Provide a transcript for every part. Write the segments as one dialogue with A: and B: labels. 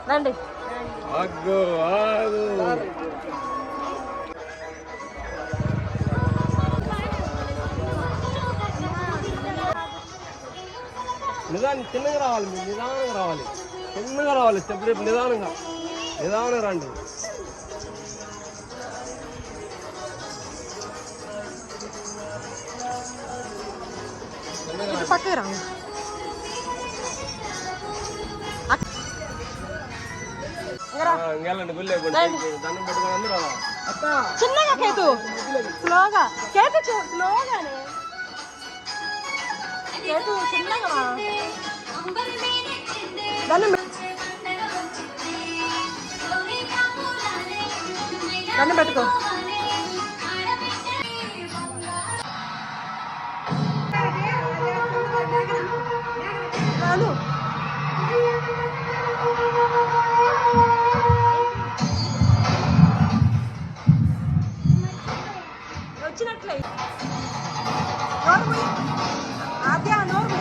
A: రండి.
B: నిదానం చిన్నగా రావాలి, మీరు నిదానంగా రావాలి, చిన్నగా రావాలి. స్టెప్ రేపు నిదానంగా రండి.
A: పక్కకి రా. చిన్నగా కేతు, స్లోగా కేతు, స్లోగానే కేతు, చిన్నగా దండం పెట్టుకో. వచ్చినట్లే నోరు ఆద్య నోరు.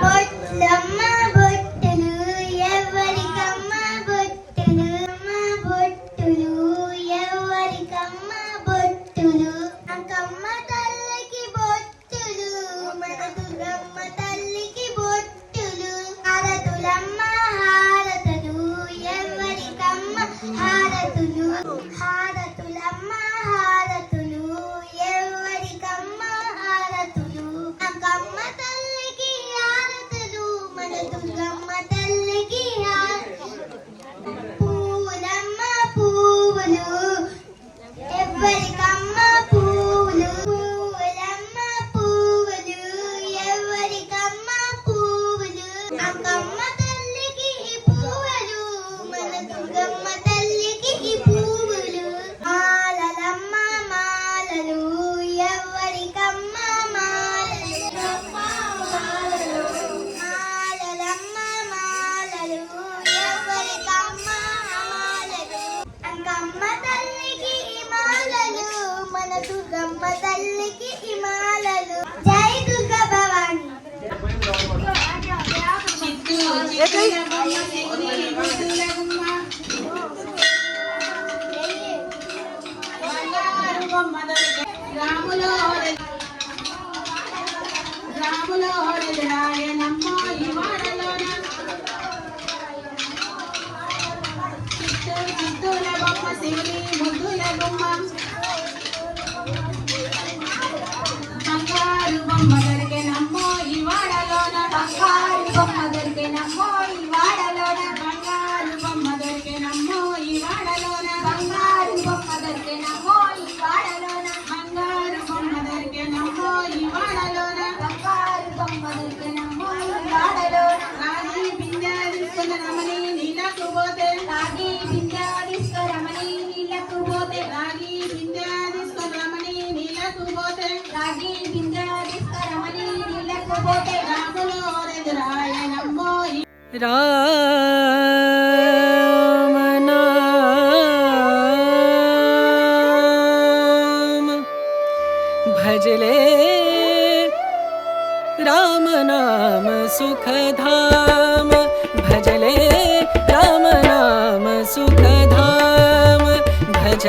C: బొట్లమ్మ బొట్టులు ఎవరికమ్మ బొట్టులు బొట్టులు ఎవరికమ్మ బొట్టులు అంకమ్మ తల్లికి బొట్టులు మన దుర్గమ్మ తల్లికి బొట్టులు హారతులమ్మ హారతులు ఎవరికమ్మ హారతులు హారతులమ్మ హారతులు ఎవరికమ్మ హారతులు అంకమ్మ తల్లికి హారతులు మన దుర్గమ్మ తల్లికి పూలమ్మ పువ్వులు ఎవరికమ్మ పువ్వులు పూలమ్మ పువ్వులు ఎవరికమ్మ పువ్వులు అంకమ్మ తల్లికి పువ్వులు మన దుర్గమ్మ తల్లికి పువ్వులు మాలలమ్మ మాలలు ఎవరికమ్మ మాలలు మాలలమ్మ మాలలు ఎవరికమ్మ మాలలు అంకమ్మ తల్లికి మాలలు మన దుర్గమ్మ తల్లికి మాలలు జై దుర్గా భవాని
D: రాములో రాయనమ్మ ఈ వాడలోన చిత్తూల బొమ్మ శివుని ముద్దుల బొమ్మ బంగారు బొమ్మ దొరికెనమ్మో ఈ వాడలోన బంగారు బొమ్మ దొరికెనమ్మో ఈ వాడలోన బంగారు బొమ్మ దొరికెనమ్మో ఈ వాడలోన బంగారు బొమ్మ దొరికెనమ్మో ఈ వాడలోన బంగారు బొమ్మ దొరికెనమ్మో ఈ వాడలోన బంగారు బొమ్మ దొరికెనమ్మో ఈ వాడలోన రాగి బిందె తీసుకున్న రమణి నీళ్ళకు పోతే రాగి బిందె తీసుకురమణి నీళ్ళకు పోతే రాగి బిందె తీసుకున్న రమణి నీళ్ళకు పోతే రాగి బిందె తీసుకురమణి నీళ్ళకు పోతే రాములో రాయనమ్మో
A: రామ నామ భజले राम नाम सुखधाम भजले राम नाम सुखधाम भज